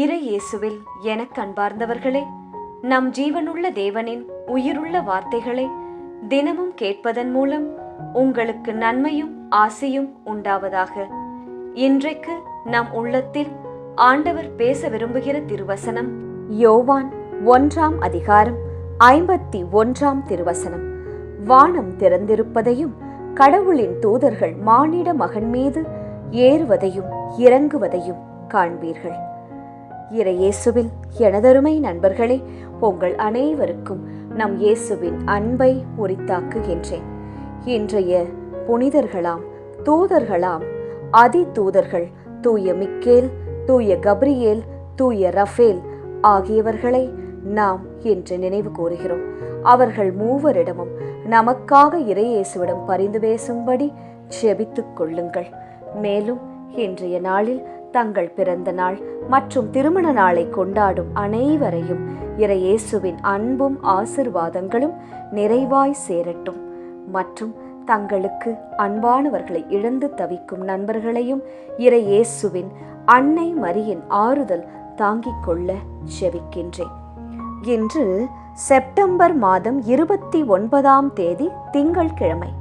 இறை இயேசுவில் எனக் அன்பார்ந்தவர்களே, நம் ஜீவனுள்ள தேவனின் உயிருள்ள வார்த்தைகளை தினமும் கேட்பதன் மூலம் உங்களுக்கு நன்மையும் ஆசையும் உண்டாவதாக. இன்றைக்கு நம் உள்ளத்தில் ஆண்டவர் பேச விரும்புகிற திருவசனம் யோவான் 1ஆம் அதிகாரம் 51ஆம் திருவசனம். வானம் திறந்திருப்பதையும் கடவுளின் தூதர்கள் மானிட மகன் மீது ஏறுவதையும் இறங்குவதையும் காண்பீர்கள். இறை இயேசுவில் எனதருமை நண்பர்களே, உங்கள் அனைவருக்கும் நம் இயேசுவின் அன்பை உரித்தாக்குகின்றேன். இன்றைய புனிதர்களாம் தூதர்களாம் அதி தூதர்கள் தூய மிக்கேல், தூய கப்ரியேல், தூய ரஃபேல் ஆகியவர்களை நாம் இன்று நினைவு கூறுகிறோம். அவர்கள் மூவரிடமும் நமக்காக இறை இயேசுவிடம் பரிந்து பேசும்படி ஜெபித்துக் கொள்ளுங்கள். மேலும் இன்றைய நாளில் தங்கள் பிறந்த நாள் மற்றும் திருமண நாளை கொண்டாடும் அனைவரையும் இறை இயேசுவின் அன்பும் ஆசிர்வாதங்களும் நிறைவாய் சேரட்டும். மற்றும் தங்களுக்கு அன்பானவர்களை இழந்து தவிக்கும் நண்பர்களையும் இறை இயேசுவின் அன்னை மரியின் ஆறுதல் தாங்கிக் கொள்ள ஜெபிக்கின்றேன். இன்று செப்டம்பர் மாதம் 29ஆம் தேதி திங்கட்கிழமை.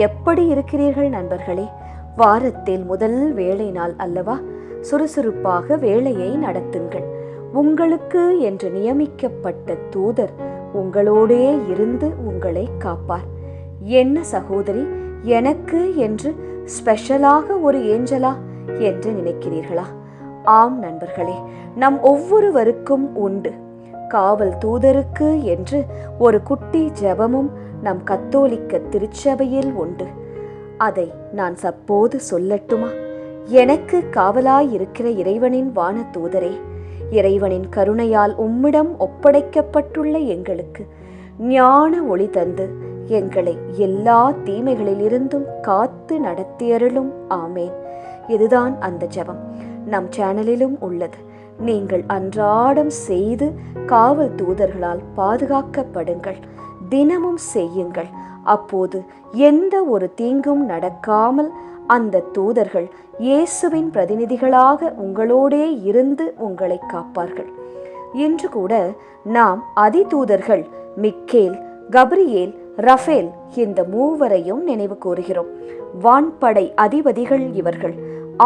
எப்படி இருக்கிறீர்கள் நண்பர்களே? வாரத்தில் முதல் வேலை நாள் அல்லவா? சுறுசுறுப்பாக வேலையை நடத்துங்கள். உங்களுக்கு என்று நியமிக்கப்பட்ட தூதர் உங்களோடே இருந்து உங்களை காப்பார். என்ன சகோதரி, எனக்கு என்று ஸ்பெஷலாக ஒரு ஏஞ்சலா என்று நினைக்கிறீர்களா? ஆம் நண்பர்களே, நம் ஒவ்வொருவருக்கும் உண்டு. காவல் தூதருக்கு என்று ஒரு குட்டி ஜெபமும் நம் கத்தோலிக்க திருச்சபையில் உண்டு. அதை நான் சப்போது சொல்லட்டுமா? எனக்கு காவலாயிருக்கிற இறைவனின் வான தூதரே, இறைவனின் கருணையால் உம்மிடம் ஒப்படைக்கப்பட்டுள்ள எங்களுக்கு ஞான ஒளி தந்து எங்களை எல்லா தீமைகளிலிருந்தும் காத்து நடத்தியருளும். ஆமேன். இதுதான் அந்த ஜெபம். நம் சேனலிலும் உள்ளது. நீங்கள் அன்றாடம் செய்து காவல் தூதர்களால் பாதுகாக்கப்படுங்கள். தினமும் செய்யுங்கள். அப்போது எந்த ஒரு தீங்கும் நடக்காமல் அந்த தூதர்கள் இயேசுவின் பிரதிநிதிகளாக உங்களோடே இருந்து உங்களை காப்பார்கள். இன்று கூட நாம் அதி தூதர்கள் மிக்கேல், கப்ரியேல், ரஃபேல் இந்த மூவரையும் நினைவு கூறுகிறோம். வான்படை அதிபதிகள் இவர்கள்.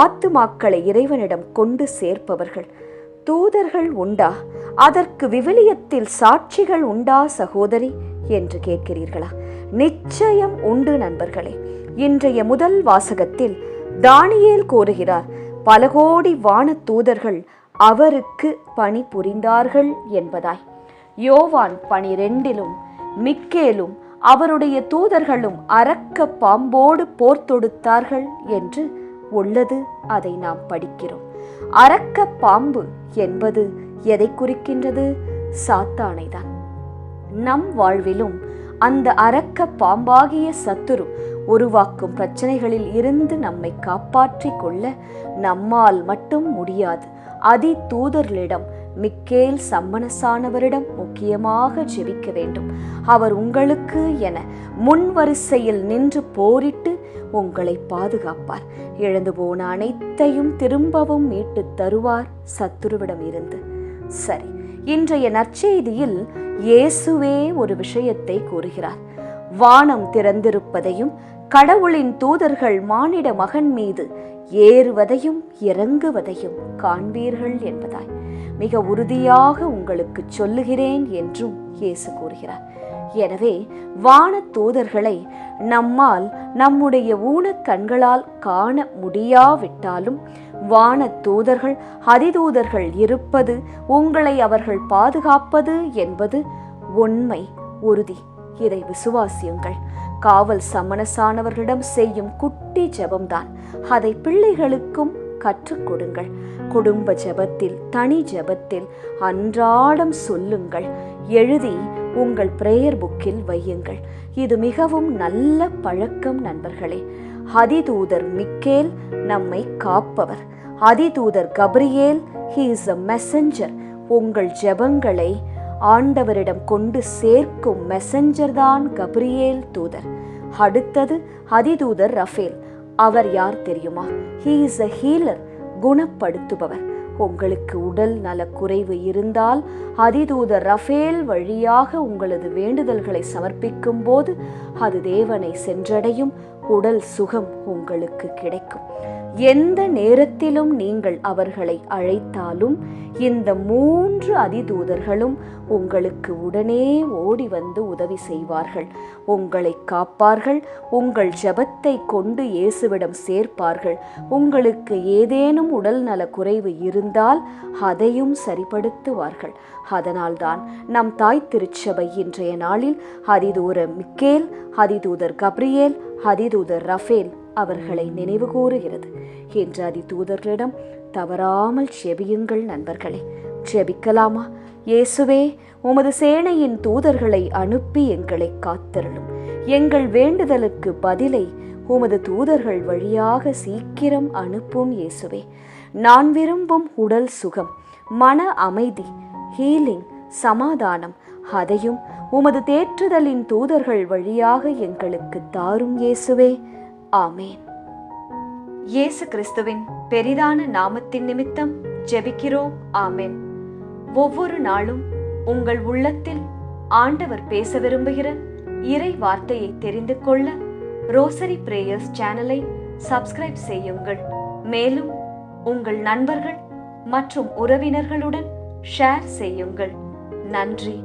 ஆத்துமாக்களை இறைவனிடம் கொண்டு சேர்ப்பவர்கள். தூதர்கள் உண்டா? அதற்கு விவிலியத்தில் சாட்சிகள் உண்டா சகோதரி என்று கேட்கிறீர்களா? நிச்சயம் உண்டு நண்பர்களே. இன்றைய முதல் வாசகத்தில் தானியேல் கூறுகிறார், பல கோடி வான தூதர்கள் அவருக்கு பணி புரிந்தார்கள் என்பதாய். யோவான் 12லும் மிக்கேலும் அவருடைய தூதர்களும் அரக்க பாம்போடு போர் தொடுத்தார்கள் என்று உள்ளது. அதை நாம் படிக்கிறோம். அரக்க பாம்பு என்பது எதை குறிக்கின்றது? சாத்தானைதான். நம் வாழ்விலும் அந்த அரக்க பாம்பாகிய சத்துரு உருவாக்கும் பிரச்சனைகளில் இருந்து நம்மை காப்பாற்றிக் கொள்ள நம்மால் மட்டும் முடியாது. அதி தூதர்களிடம், மிக்கேல் சம்மனசானவரிடம் முக்கியமாக ஜெபிக்க வேண்டும். அவர் உங்களுக்கு என முன் வரிசையில் நின்று போரிட்டு உங்களை பாதுகாப்பார். இழந்து போன அனைத்தையும் திரும்பவும் மீட்டு தருவார் சத்துருவிடம் இருந்து. சரி, இன்றைய நற்செய்தியில் இயேசுவே ஒரு விஷயத்தை கூறுகிறார். வானம் திறந்திருப்பதையும் கடவுளின் தூதர்கள் மானிட மகன் மீது ஏறுவதையும் இறங்குவதையும் காண்பீர்கள் என்பதாய். மிக உறுதியாக உங்களுக்கு சொல்லுகிறேன் என்றும் இயேசு கூறுகிறார். எனவே வான தூதர்களை நம்மால் நம்முடைய ஊனக் கண்களால் காண முடியாவிட்டாலும் வான தூதர்கள் அதிதூதர்கள் இருப்பது, உங்களை அவர்கள் பாதுகாப்பது என்பது உண்மை, உறுதி. இதை விசுவாசியுங்கள். காவல் சமணசானவர்களிடம் செய்யும் குட்டி ஜெபம்தான். அதை பிள்ளைகளுக்கும் கற்றுக் கொடுங்கள். குடும்ப ஜெபத்தில், தனி ஜெபத்தில் அன்றாடம் சொல்லுங்கள். எழுதி உங்கள் பிரேயர் புக்கில் வையுங்கள். இது மிகவும் நல்ல பழக்கம் நண்பர்களே. அதிதூதர் மிக்கேல் நம்மை காப்பவர். அதிதூதர் Gabriel, he is a messenger. உங்கள் ஜெபங்களை ஆண்டவரிடம் கொண்டு சேர்க்கும் மெசஞ்சர் தான் கப்ரியேல் தூதர். அடுத்தது அதிதூதர் ரஃபேல். அவர் யார் தெரியுமா? he is a healer. குணப்படுத்துபவர். உங்களுக்கு உடல் நலக்குறைவு இருந்தால் அதிதூதர் ரஃபேல் வழியாக உங்களது வேண்டுதல்களை சமர்ப்பிக்கும் போது அது தேவனை சென்றடையும். உடல் சுகம் உங்களுக்கு கிடைக்கும். எந்த நேரத்திலும் நீங்கள் அவர்களை அழைத்தாலும் இந்த 3 அதிதூதர்களும் உங்களுக்கு உடனே ஓடி வந்து உதவி செய்வார்கள். உங்களை காப்பார்கள். உங்கள் ஜெபத்தை கொண்டு இயேசுவிடம் சேர்ப்பார்கள். உங்களுக்கு ஏதேனும் உடல் நல குறைவு இருந்தால் அதையும் சரிப்படுத்துவார்கள். அதனால்தான் நம் தாய் திருச்சபை இன்றைய நாளில் அதிதூதர் மிக்கேல், அதிதூதர் கப்ரியேல், அதிதூதர் ரஃபேல் அவர்களை நினைவு கூறுகிறது. என்ற அதிதூதர்களிடம் தவறாமல் ஜெபியுங்கள் நண்பர்களே. ஜெபிக்கலாமா? இயேசுவே, உமது சேனையின் தூதர்களை அனுப்பி எங்களை காத்தருளும். எங்கள் வேண்டுதலுக்கு பதிலை உமது தூதர்கள் வழியாக சீக்கிரம் அனுப்பும் இயேசுவே. நான் விரும்பும் உடல் சுகம், மன அமைதி, ஹீலிங், சமாதானம், அதையும் உமது தேற்றுதலின் தூதர்கள் வழியாக எங்களுக்கு தாரும் இயேசுவே. ஆமேன். இயேசு கிறிஸ்துவின் பெரிதான நாமத்தின் நிமித்தம் ஜெபிக்கிறோம். ஆமேன். ஒவ்வொரு நாளும் உங்கள் உள்ளத்தில் ஆண்டவர் பேச விரும்புகிற இறை வார்த்தையை தெரிந்து கொள்ள ரோசரி பிரேயர்ஸ் சேனலை சப்ஸ்கிரைப் செய்யுங்கள். மேலும் உங்கள் நண்பர்கள் மற்றும் உறவினர்களுடன் ஷேர் செய்யுங்கள். நன்றி.